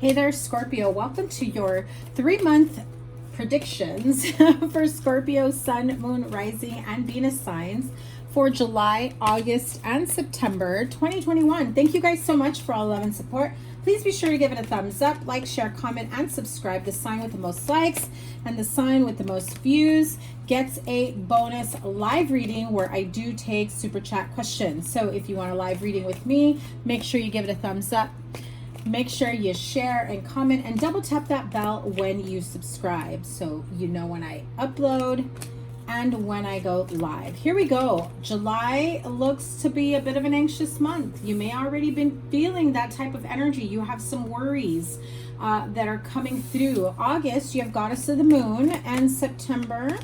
Hey there, Scorpio. Welcome to your 3-month predictions for Scorpio, Sun, Moon, Rising, and Venus signs for July, August, and September 2021. Thank you guys so much for all love and support. Please be sure to give it a thumbs up, like, share, comment, and subscribe. The sign with the most likes and the sign with the most views gets a bonus live reading where I do take super chat questions. So if you want a live reading with me, make sure you give it a thumbs up. Make sure you share and comment and double tap that bell when you subscribe so you know when I upload and when I go live. Here we go. July looks to be a bit of an anxious month. You may already been feeling that type of energy. You have some worries that are coming through. August, you have Goddess of the Moon, and September,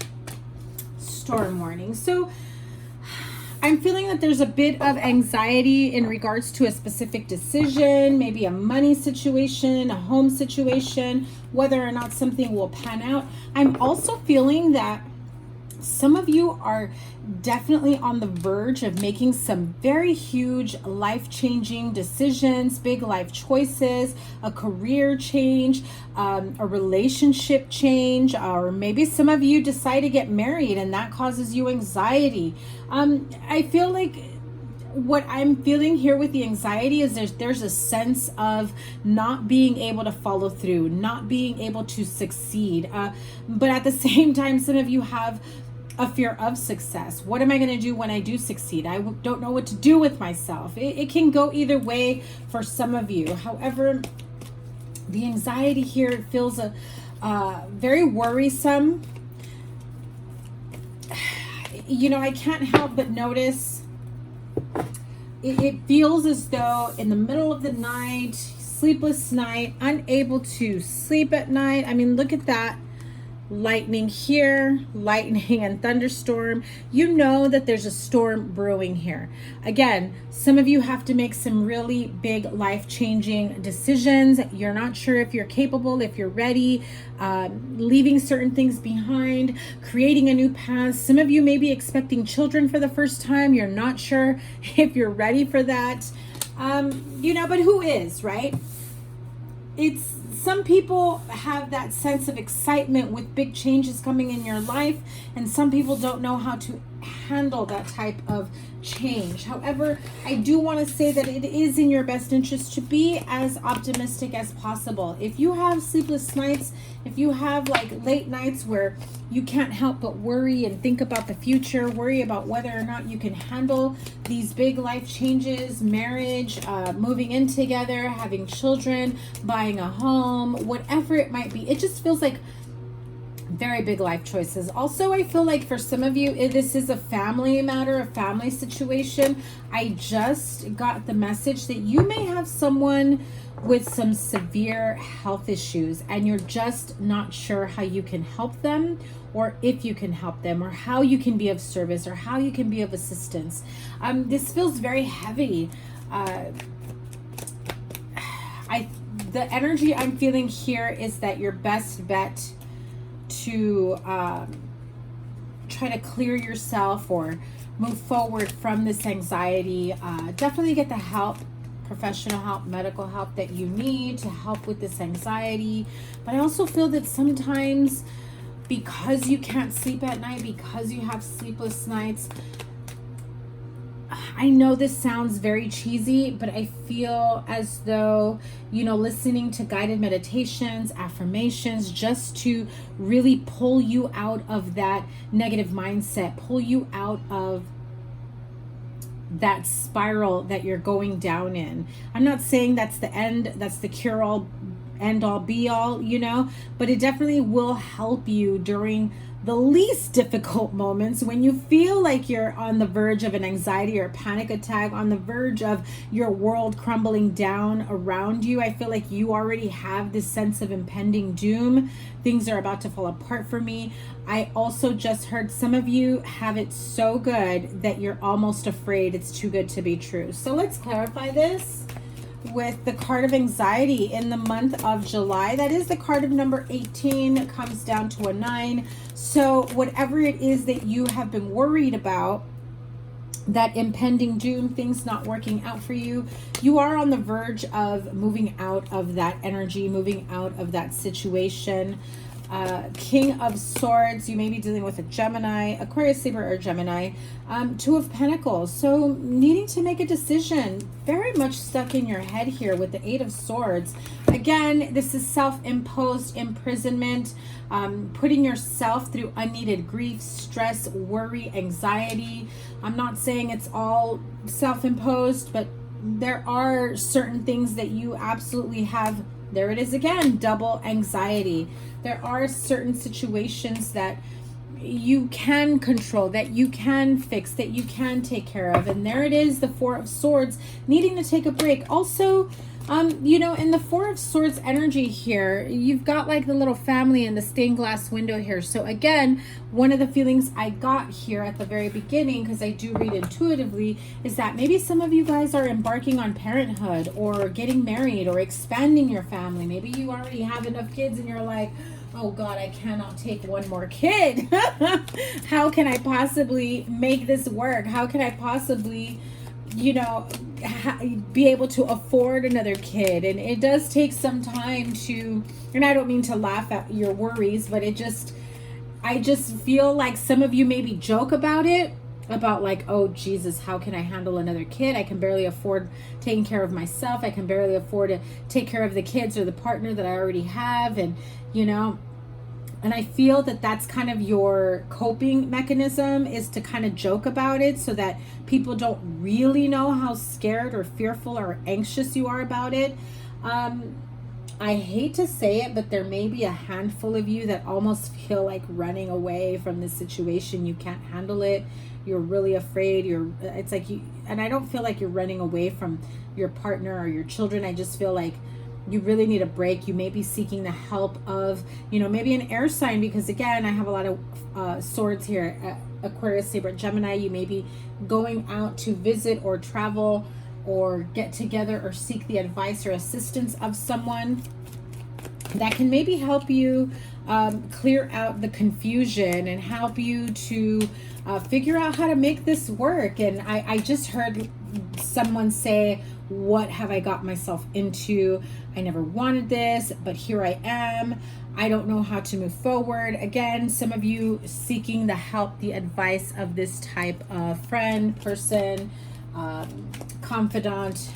Storm Warning. So I'm feeling that there's a bit of anxiety in regards to a specific decision, maybe a money situation, a home situation, whether or not something will pan out. I'm also feeling that some of you are definitely on the verge of making some very huge life-changing decisions, big life choices, a career change, a relationship change, or maybe some of you decide to get married and that causes you anxiety. I feel like what I'm feeling here with the anxiety is there's a sense of not being able to follow through, not being able to succeed. But at the same time, some of you have a fear of success. What am I going to do when I do succeed? I don't know what to do with myself. It can go either way for some of you. However, the anxiety here feels very worrisome. You know, I can't help but notice it feels as though in the middle of the night, sleepless night, unable to sleep at night. I mean, look at that. Lightning here, lightning and thunderstorm. You know that there's a storm brewing here. Again, some of you have to make some really big life-changing decisions. You're not sure if you're capable, if you're ready, leaving certain things behind, creating a new path. Some of you may be expecting children for the first time. You're not sure if you're ready for that. You know, but who is, right? Some people have that sense of excitement with big changes coming in your life, and some people don't know how to handle that type of change. However, I do want to say that it is in your best interest to be as optimistic as possible. If you have sleepless nights, if you have like late nights where you can't help but worry and think about the future, worry about whether or not you can handle these big life changes, marriage, moving in together, having children, buying a home, whatever it might be, it just feels like very big life choices. Also, I feel like for some of you, this is a family matter, a family situation. I just got the message that you may have someone with some severe health issues and you're just not sure how you can help them, or if you can help them, or how you can be of service, or how you can be of assistance. This feels very heavy. The energy I'm feeling here is that your best bet to try to clear yourself or move forward from this anxiety, definitely get the help, professional help, medical help that you need to help with this anxiety. But I also feel that sometimes because you can't sleep at night, because you have sleepless nights, I know this sounds very cheesy, but I feel as though, you know, listening to guided meditations, affirmations, just to really pull you out of that negative mindset, pull you out of that spiral that you're going down in. I'm not saying that's the end, that's the cure all, end all be all, you know, but it definitely will help you during the least difficult moments when you feel like you're on the verge of an anxiety or a panic attack, on the verge of your world crumbling down around you. I feel like you already have this sense of impending doom. Things are about to fall apart for me. I also just heard some of you have it so good that you're almost afraid it's too good to be true. So let's clarify this with the card of anxiety in the month of July. That is the card of number 18. It comes down to a 9. So whatever it is that you have been worried about, that impending doom, things not working out for you. You are on the verge of moving out of that energy, moving out of that situation. King of Swords, you may be dealing with a Gemini, Aquarius, Libra, or Gemini. Two of Pentacles, so needing to make a decision, very much stuck in your head here with the Eight of Swords. Again, this is self-imposed imprisonment, putting yourself through unneeded grief, stress, worry, anxiety. I'm not saying it's all self-imposed, but there are certain things that you absolutely have. There it is again, double anxiety. There are certain situations that you can control, that you can fix, that you can take care of. And there it is, the Four of Swords, needing to take a break. Also, you know, in the Four of Swords energy here, you've got like the little family in the stained glass window here. So again, one of the feelings I got here at the very beginning, because I do read intuitively, is that maybe some of you guys are embarking on parenthood or getting married or expanding your family. Maybe you already have enough kids and you're like, oh God, I cannot take one more kid. How can I possibly make this work? How can I possibly, you know, be able to afford another kid? And it does take some time to, and I don't mean to laugh at your worries, but I just feel like some of you maybe joke about it, about like, oh Jesus, how can I handle another kid? I can barely afford taking care of myself. I can barely afford to take care of the kids or the partner that I already have. And, you know, and I feel that that's kind of your coping mechanism, is to kind of joke about it so that people don't really know how scared or fearful or anxious you are about it. I hate to say it, but there may be a handful of you that almost feel like running away from this situation. You can't handle it. You're really afraid. It's like you, and I don't feel like you're running away from your partner or your children. I just feel like you really need a break. You may be seeking the help of, you know, maybe an air sign, because again, I have a lot of swords here. Aquarius, Libra, Gemini. You may be going out to visit or travel or get together or seek the advice or assistance of someone that can maybe help you clear out the confusion and help you to figure out how to make this work. And I just heard someone say, what have I got myself into? I never wanted this, but here I am. I don't know how to move forward. Again, some of you seeking the help, the advice of this type of friend, person, confidant.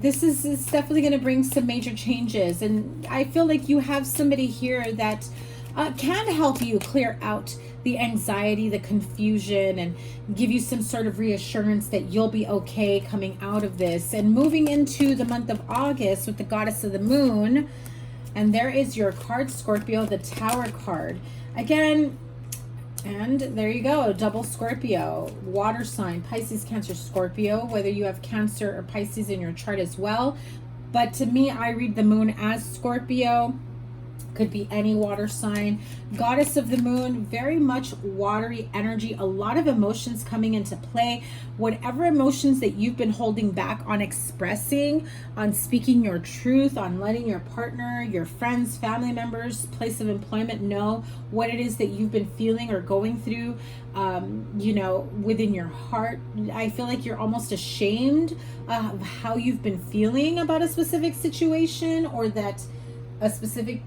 This is definitely going to bring some major changes. And I feel like you have somebody here that can help you clear out the anxiety, the confusion, and give you some sort of reassurance that you'll be okay coming out of this. And moving into the month of August with the Goddess of the Moon, and there is your card, Scorpio, the Tower card. Again, and there you go, double Scorpio, water sign, Pisces, Cancer, Scorpio, whether you have Cancer or Pisces in your chart as well. But to me, I read the moon as Scorpio. Could be any water sign. Goddess of the Moon, very much watery energy, a lot of emotions coming into play. Whatever emotions that you've been holding back on expressing, on speaking your truth, on letting your partner, your friends, family members, place of employment know what it is that you've been feeling or going through, you know, within your heart. I feel like you're almost ashamed of how you've been feeling about a specific situation, or that a specific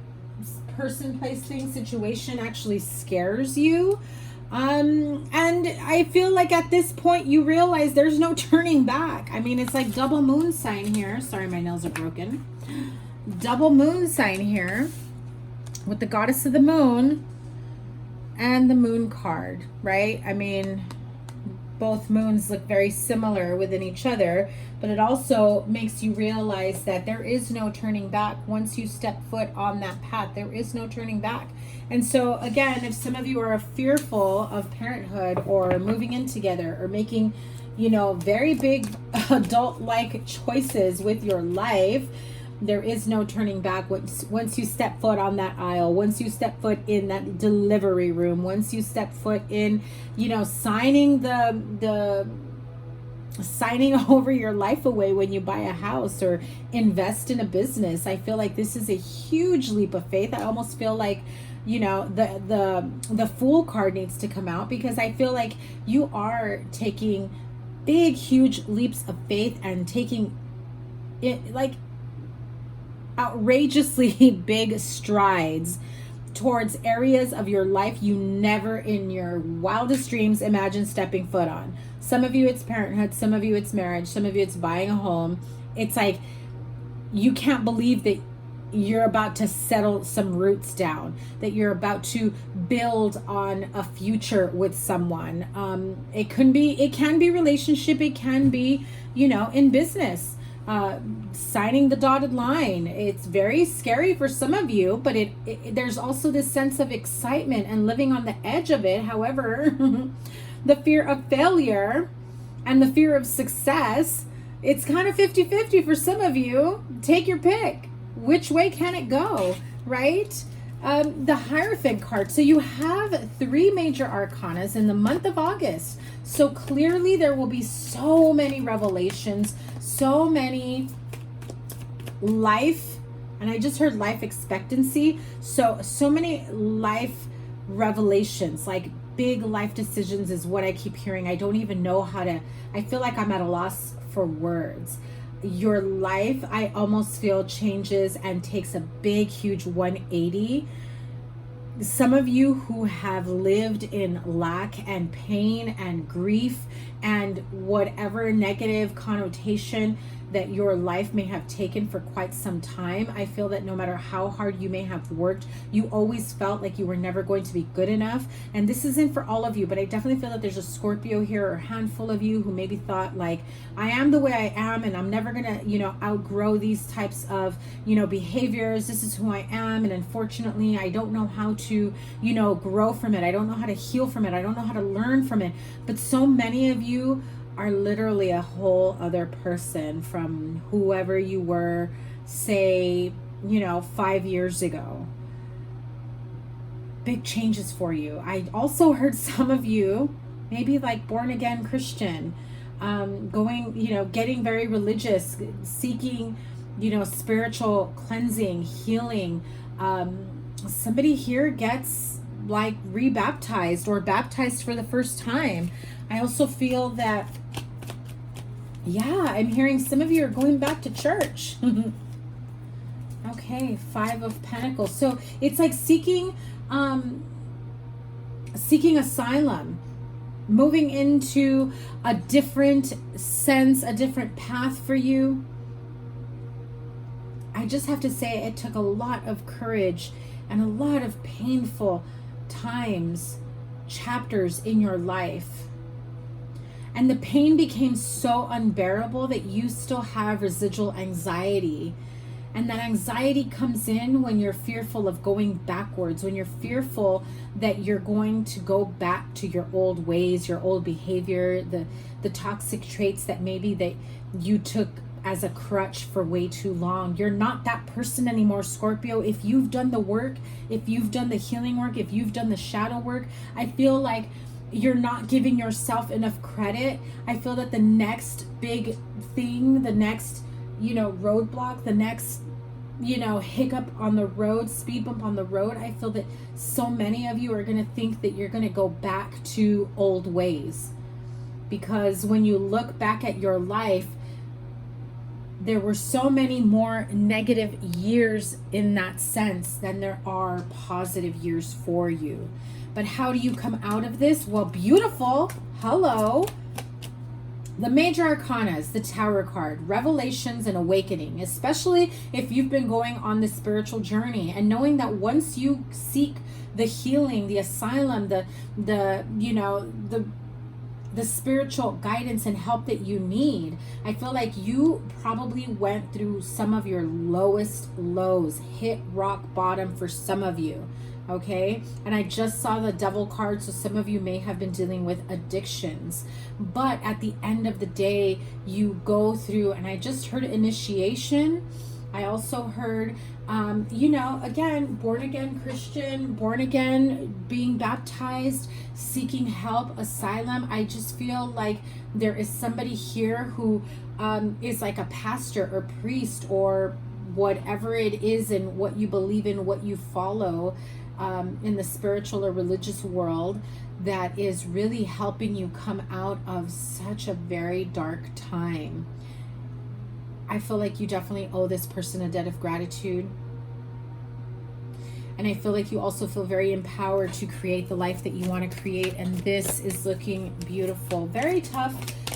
person, place, thing, situation actually scares you. And I feel like at this point you realize there's no turning back. I mean, it's like double moon sign here. Sorry, my nails are broken. Double moon sign here with the Goddess of the Moon and the Moon card, right? I mean, both moons look very similar within each other, but it also makes you realize that there is no turning back. Once you step foot on that path, there is no turning back. And so again, if some of you are fearful of parenthood or moving in together or making, you know, very big adult-like choices with your life, there is no turning back. Once you step foot on that aisle, once you step foot in that delivery room, once you step foot in, you know, signing signing over your life away when you buy a house or invest in a business. I feel like this is a huge leap of faith. I almost feel like, you know, the Fool card needs to come out, because I feel like you are taking big, huge leaps of faith and taking it like outrageously big strides towards areas of your life you never in your wildest dreams imagined stepping foot on. Some of you it's parenthood, some of you it's marriage, some of you it's buying a home. It's like you can't believe that you're about to settle some roots down, that you're about to build on a future with someone. It can be relationship, it can be, in business. Signing the dotted line. It's very scary for some of you, but there's also this sense of excitement and living on the edge of it. However, the fear of failure and the fear of success, it's kind of 50-50 for some of you. Take your pick. Which way can it go, right? The Hierophant card. So you have 3 major arcanas in the month of August. So clearly there will be so many revelations, so many life, and I just heard life expectancy. So many life revelations, like big life decisions is what I keep hearing. I don't even know I feel like I'm at a loss for words. Your life, I almost feel, changes and takes a big, huge 180. Some of you who have lived in lack and pain and grief and whatever negative connotation that your life may have taken for quite some time, I feel that no matter how hard you may have worked, you always felt like you were never going to be good enough. And this isn't for all of you, but I definitely feel that there's a Scorpio here, or a handful of you who maybe thought like, I am the way I am and I'm never gonna, outgrow these types of, behaviors. This is who I am. And unfortunately, I don't know how to, grow from it. I don't know how to heal from it. I don't know how to learn from it. But so many of you are literally a whole other person from whoever you were, say, 5 years ago. Big changes for you. I also heard some of you, maybe like born again Christian, getting very religious, seeking, spiritual cleansing, healing. Somebody here gets like rebaptized or baptized for the first time. I also feel that, I'm hearing some of you are going back to church. Okay, 5 of Pentacles. So it's like seeking asylum, moving into a different sense, a different path for you. I just have to say it took a lot of courage and a lot of painful times, chapters in your life. And the pain became so unbearable that you still have residual anxiety. And that anxiety comes in when you're fearful of going backwards, when you're fearful that you're going to go back to your old ways, your old behavior, the toxic traits that maybe that you took as a crutch for way too long. You're not that person anymore, Scorpio. If you've done the work, if you've done the healing work, if you've done the shadow work, I feel like you're not giving yourself enough credit. I feel that the next big thing, the next, roadblock, the next, hiccup on the road, speed bump on the road, I feel that so many of you are going to think that you're going to go back to old ways. Because when you look back at your life, there were so many more negative years in that sense than there are positive years for you. But how do you come out of this? Well, beautiful. Hello. The major arcanas, the Tower card, revelations and awakening, especially if you've been going on this spiritual journey and knowing that once you seek the healing, the asylum, the spiritual guidance and help that you need, I feel like you probably went through some of your lowest lows, hit rock bottom for some of you. Okay, and I just saw the Devil card, so some of you may have been dealing with addictions, but at the end of the day, you go through, and I just heard initiation. I also heard, again, born again Christian, born again, being baptized, seeking help, asylum. I just feel like there is somebody here who is like a pastor or priest or whatever it is and what you believe in, what you follow in the spiritual or religious world, that is really helping you come out of such a very dark time. I feel like you definitely owe this person a debt of gratitude. And I feel like you also feel very empowered to create the life that you want to create. And this is looking beautiful. Very tough,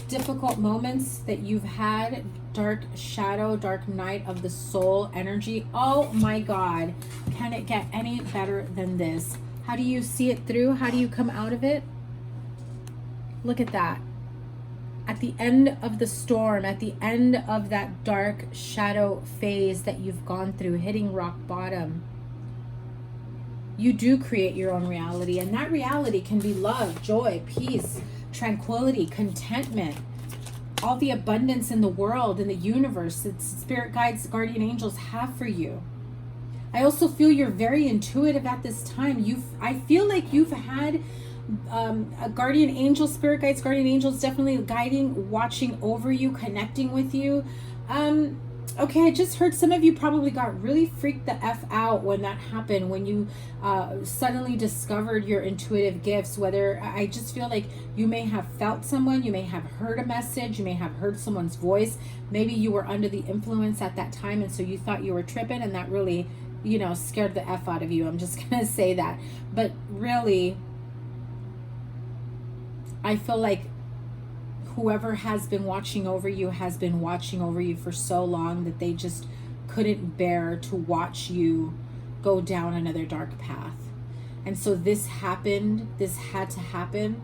difficult moments that you've had. Dark shadow, dark night of the soul energy. Oh my God. Can it get any better than this? How do you see it through? How do you come out of it? Look at that. At the end of the storm, at the end of that dark shadow phase that you've gone through, hitting rock bottom, you do create your own reality. And that reality can be love, joy, peace, tranquility, contentment, all the abundance in the world, in the universe that spirit guides, guardian angels have for you. I also feel you're very intuitive at this time. I feel like you've had a guardian angel, spirit guides, guardian angels definitely guiding, watching over you, connecting with you. Okay, I just heard some of you probably got really freaked the F out when that happened, when you suddenly discovered your intuitive gifts. Whether, I just feel like you may have felt someone, you may have heard a message, you may have heard someone's voice. Maybe you were under the influence at that time, and so you thought you were tripping, and that really, you know, scared the F out of you. I'm just gonna say that. But really, I feel like whoever has been watching over you has been watching over you for so long that they just couldn't bear to watch you go down another dark path. And so this happened, this had to happen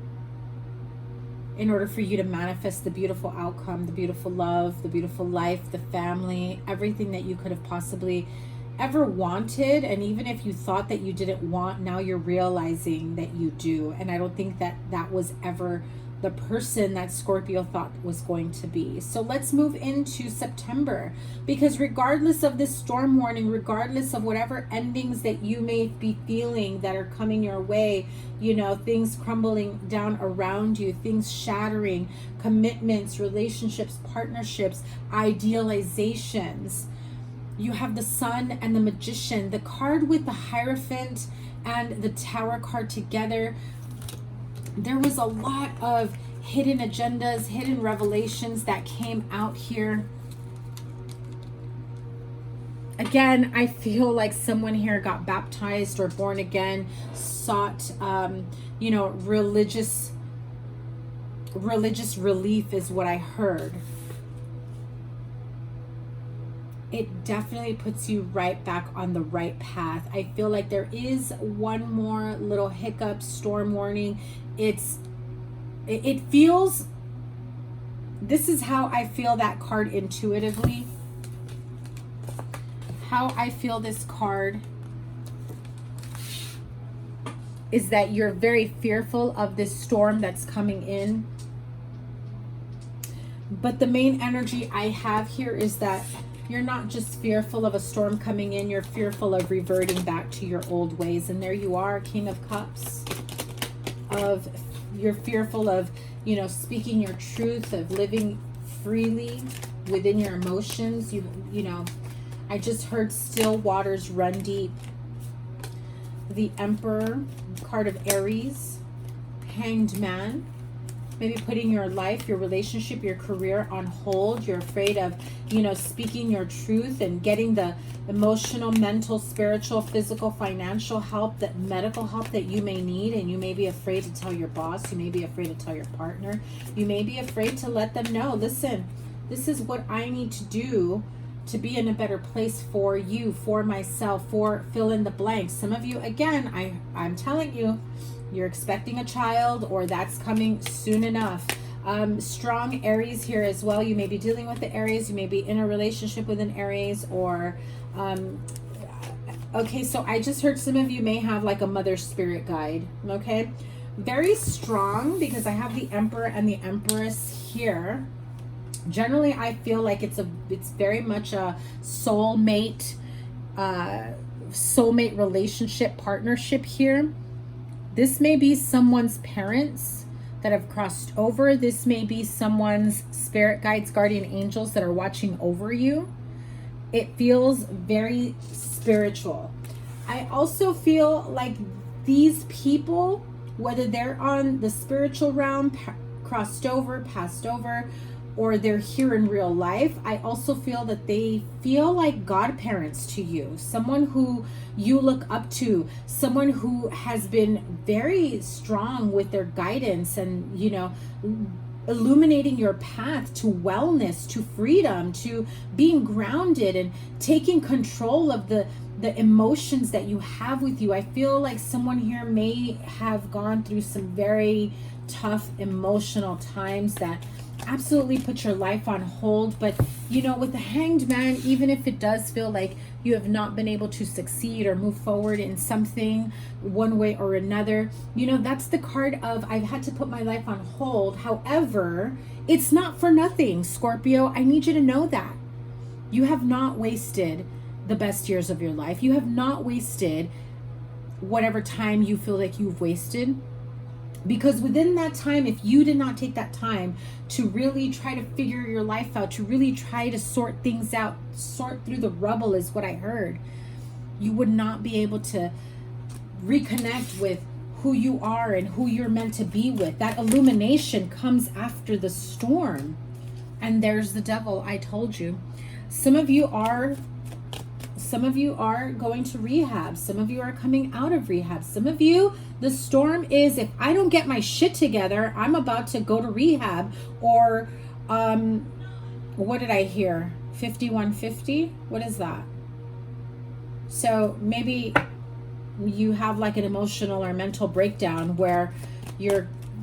in order for you to manifest the beautiful outcome, the beautiful love, the beautiful life, the family, everything that you could have possibly ever wanted. And even if you thought that you didn't want, now you're realizing that you do. And I don't think that that was ever the person that Scorpio thought was going to be. So let's move into September, because regardless of this storm warning, regardless of whatever endings that you may be feeling that are coming your way, you know, things crumbling down around you, things shattering, commitments, relationships, partnerships, idealizations, you have the Sun and the Magician, the card with the Hierophant and the Tower card together. There was a lot of hidden agendas, hidden revelations that came out here. Again, I feel like someone here got baptized or born again, sought, you know, religious relief is what I heard. It definitely puts you right back on the right path. I feel like there is one more little hiccup, storm warning. It feels, this is how I feel that card intuitively. How I feel this card is that you're very fearful of this storm that's coming in. But the main energy I have here is that you're not just fearful of a storm coming in, you're fearful of reverting back to your old ways. And there you are, King of Cups. You're fearful of, you know, speaking your truth, of living freely within your emotions. You know, I just heard still waters run deep. The Emperor, card of Aries, Hanged Man. Maybe putting your life, your relationship, your career on hold. You're afraid of, you know, speaking your truth and getting the emotional, mental, spiritual, physical, financial help, that medical help that you may need. And you may be afraid to tell your boss. You may be afraid to tell your partner. You may be afraid to let them know, listen, this is what I need to do to be in a better place for you, for myself, for fill in the blanks. Some of you, again, I'm telling you, you're expecting a child, or that's coming soon enough. Strong Aries here as well. You may be dealing with the Aries. You may be in a relationship with an Aries, or okay, so I just heard some of you may have like a mother spirit guide. Okay, very strong, because I have the Emperor and the Empress here. Generally, I feel like it's very much a soulmate relationship, partnership here. This may be someone's parents that have crossed over. This may be someone's spirit guides, guardian angels that are watching over you. It feels very spiritual. I also feel like these people whether they're on the spiritual realm, crossed over, passed over, or they're here in real life. I also feel that they feel like godparents to you, someone who you look up to, someone who has been very strong with their guidance and, you know, illuminating your path to wellness, to freedom, to being grounded and taking control of the emotions that you have with you. I feel like someone here may have gone through some very tough emotional times that absolutely put your life on hold. But you know, with the Hanged Man, even if it does feel like you have not been able to succeed or move forward in something one way or another, you know, that's the card of I've had to put my life on hold. However, it's not for nothing, Scorpio. I need you to know that you have not wasted the best years of your life. You have not wasted whatever time you feel like you've wasted. Because within that time, if you did not take that time to really try to figure your life out, to really try to sort things out, sort through the rubble is what I heard, you would not be able to reconnect with who you are and who you're meant to be with. That illumination comes after the storm. And there's the devil, I told you. Some of you are going to rehab. Some of you are coming out of rehab. Some of you, the storm is, if I don't get my shit together, I'm about to go to rehab. Or what did I hear? 5150? What is that? So maybe you have like an emotional or mental breakdown where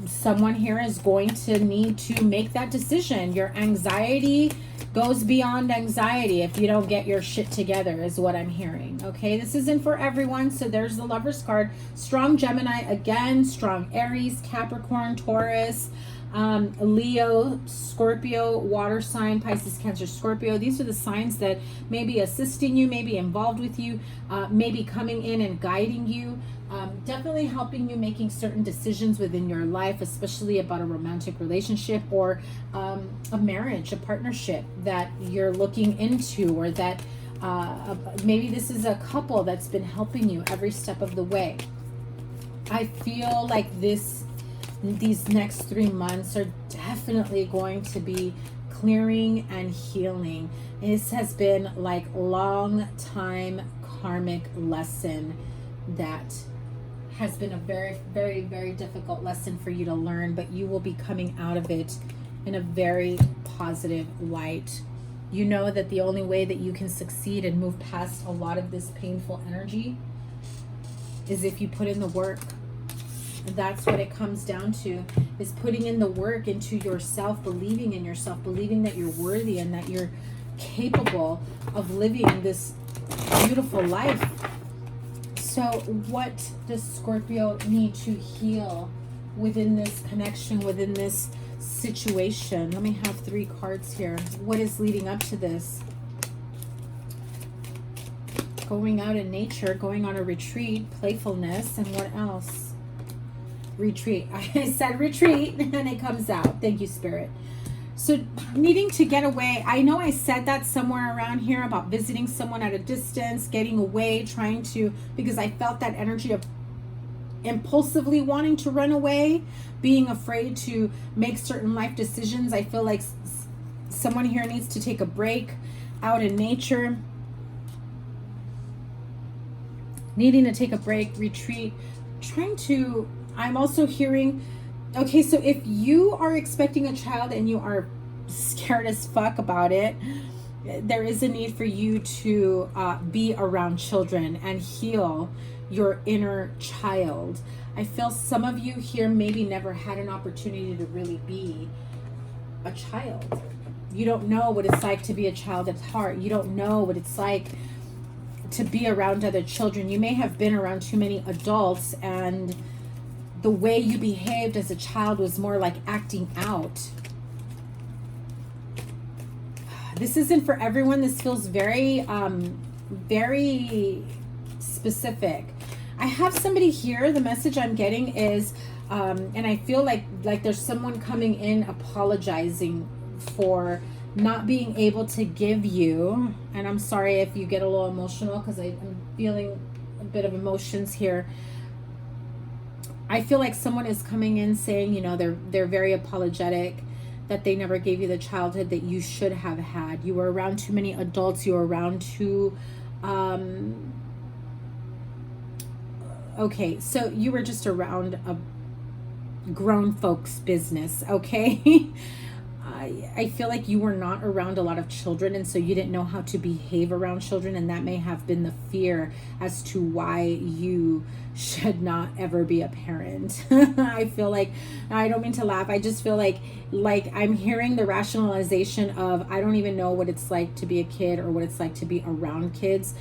someone here is going to need to make that decision. Your anxiety goes beyond anxiety if you don't get your shit together, is what I'm hearing. Okay, this isn't for everyone. So there's the Lover's card. Strong Gemini again, strong Aries, Capricorn, Taurus, Leo, Scorpio, water sign, Pisces, Cancer, Scorpio. These are the signs that may be assisting you, may be involved with you, maybe coming in and guiding you. Definitely helping you making certain decisions within your life, especially about a romantic relationship or a marriage, a partnership that you're looking into, or that maybe this is a couple that's been helping you every step of the way. I feel like these next 3 months are definitely going to be clearing and healing. This has been like long time karmic lesson that has been a very, very, very difficult lesson for you to learn, but you will be coming out of it in a very positive light. You know that the only way that you can succeed and move past a lot of this painful energy is if you put in the work. That's what it comes down to, is putting in the work into yourself, believing in yourself, believing that you're worthy and that you're capable of living this beautiful life. So what does Scorpio need to heal within this connection, within this situation? Let me have 3 cards here. What is leading up to this? Going out in nature, going on a retreat, playfulness, and what else? Retreat. I said retreat and it comes out. Thank you, Spirit. So needing to get away. I know I said that somewhere around here about visiting someone at a distance, getting away, trying to, because I felt that energy of impulsively wanting to run away, being afraid to make certain life decisions. I feel like someone here needs to take a break out in nature. Needing to take a break, retreat, I'm also hearing, okay, so if you are expecting a child and you are scared as fuck about it, there is a need for you to be around children and heal your inner child. I feel some of you here maybe never had an opportunity to really be a child. You don't know what it's like to be a child at heart. You don't know what it's like to be around other children. You may have been around too many adults, and the way you behaved as a child was more like acting out. This isn't for everyone. This feels very, very specific. I have somebody here. The message I'm getting is, and I feel like there's someone coming in apologizing for not being able to give you, and I'm sorry if you get a little emotional because I'm feeling a bit of emotions here. I feel like someone is coming in saying, you know, they're very apologetic that they never gave you the childhood that you should have had. You were around too many adults. You were around too, okay, so you were just around a grown folks business, okay? I feel like you were not around a lot of children, and so you didn't know how to behave around children, and that may have been the fear as to why you should not ever be a parent. I feel like, I don't mean to laugh, I just feel like I'm hearing the rationalization of, I don't even know what it's like to be a kid or what it's like to be around kids.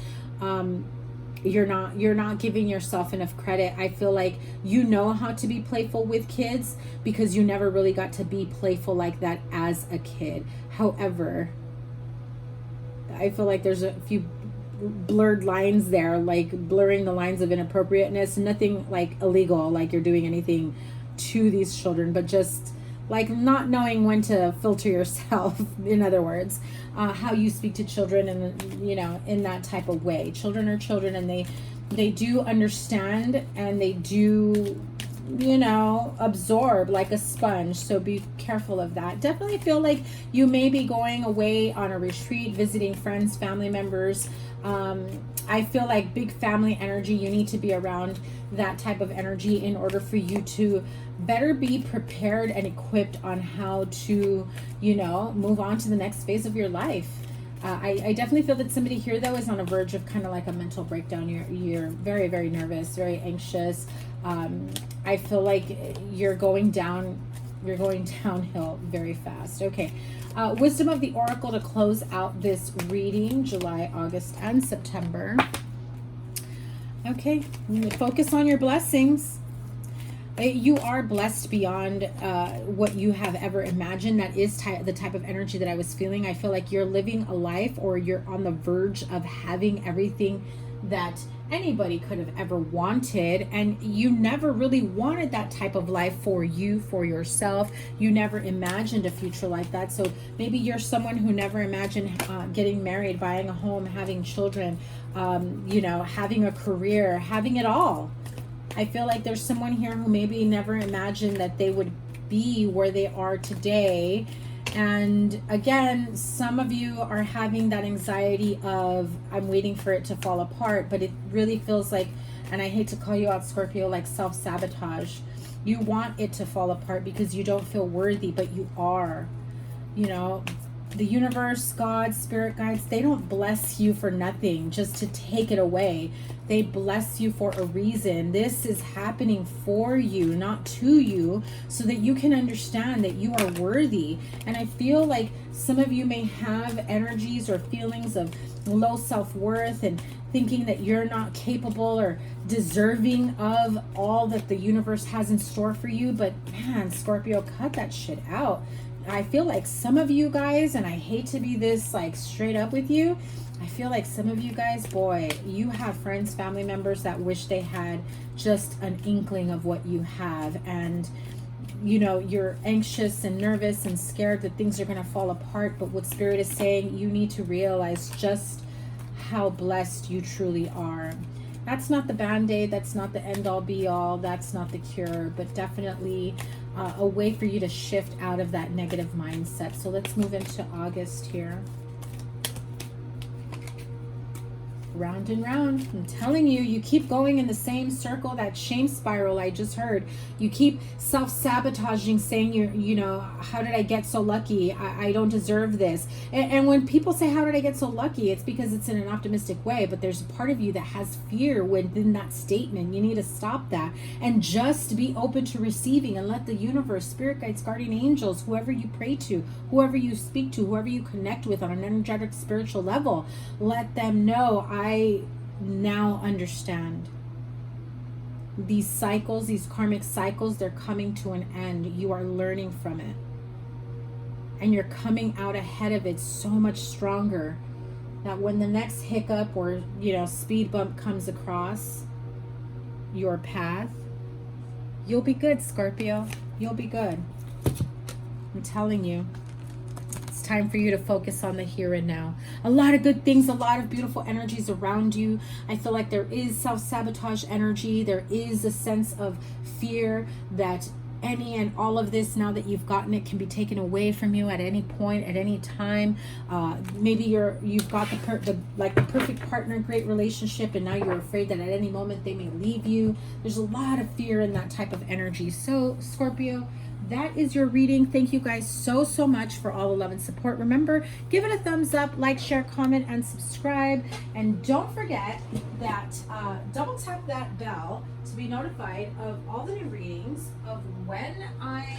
You're not giving yourself enough credit. I feel like you know how to be playful with kids because you never really got to be playful like that as a kid. However, I feel like there's a few blurred lines there, like blurring the lines of inappropriateness. Nothing like illegal, like you're doing anything to these children, but just like not knowing when to filter yourself, in other words, how you speak to children, and you know, in that type of way. Children are children, and they do understand, and they do, you know, absorb like a sponge. So be careful of that. Definitely feel like you may be going away on a retreat, visiting friends, family members. I feel like big family energy. You need to be around that type of energy in order for you to better be prepared and equipped on how to, you know, move on to the next phase of your life. I definitely feel that somebody here, though, is on a verge of kind of like a mental breakdown. You're very, very nervous, very anxious. I feel like you're going downhill very fast. Okay. Wisdom of the Oracle to close out this reading, July, August, and September. Okay. Focus on your blessings. You are blessed beyond what you have ever imagined. That is the type of energy that I was feeling. I feel like you're living a life, or you're on the verge of having everything that anybody could have ever wanted, and you never really wanted that type of life for you, for yourself. You never imagined a future like that. So maybe you're someone who never imagined getting married, buying a home, having children, you know, having a career, having it all. I feel like there's someone here who maybe never imagined that they would be where they are today. And again, some of you are having that anxiety of, I'm waiting for it to fall apart, but it really feels like, and I hate to call you out, Scorpio, like self-sabotage. You want it to fall apart because you don't feel worthy, but you are. You know, the universe, God, spirit guides, they don't bless you for nothing, just to take it away. They bless you for a reason. This is happening for you, not to you, so that you can understand that you are worthy. And I feel like some of you may have energies or feelings of low self-worth and thinking that you're not capable or deserving of all that the universe has in store for you. But man, Scorpio, cut that shit out. I feel like some of you guys, and I hate to be this like straight up with you, I feel like some of you guys, boy, you have friends, family members that wish they had just an inkling of what you have. And, you know, you're anxious and nervous and scared that things are going to fall apart. But what Spirit is saying, you need to realize just how blessed you truly are. That's not the Band-Aid. That's not the end-all be-all. That's not the cure, but definitely a way for you to shift out of that negative mindset. So let's move into August here. Round and round. I'm telling you, you keep going in the same circle, that shame spiral I just heard. You keep self-sabotaging, saying, you know, how did I get so lucky? I don't deserve this. And when people say, how did I get so lucky? It's because it's in an optimistic way, but there's a part of you that has fear within that statement. You need to stop that and just be open to receiving, and let the universe, spirit guides, guardian angels, whoever you pray to, whoever you speak to, whoever you connect with on an energetic spiritual level, let them know, I now understand. These cycles, these karmic cycles, they're coming to an end. You are learning from it. And you're coming out ahead of it so much stronger that when the next hiccup or, you know, speed bump comes across your path, you'll be good, Scorpio. You'll be good. I'm telling you. It's time for you to focus on the here and now. A lot of good things, a lot of beautiful energies around you. I feel like there is self-sabotage energy. There is a sense of fear that any and all of this, now that you've gotten it, can be taken away from you at any point, at any time. Maybe you've got the perfect partner, great relationship, and now you're afraid that at any moment they may leave you. There's a lot of fear in that type of energy. So Scorpio, that is your reading. Thank you guys so much for all the love and support. Remember, give it a thumbs up, like, share, comment, and subscribe. And don't forget that double tap that bell to be notified of all the new readings, of when I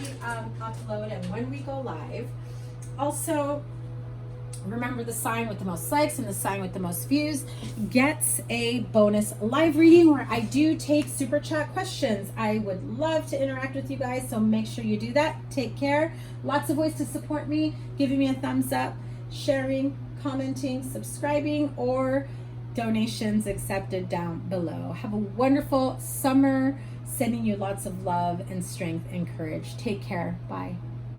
upload and when we go live. Also, remember, the sign with the most likes and the sign with the most views gets a bonus live reading where I do take super chat questions. I would love to interact with you guys, so make sure you do that. Take care. Lots of ways to support me: giving me a thumbs up, sharing, commenting, subscribing, or donations accepted down below. Have a wonderful summer. Sending you lots of love and strength and courage. Take care. Bye.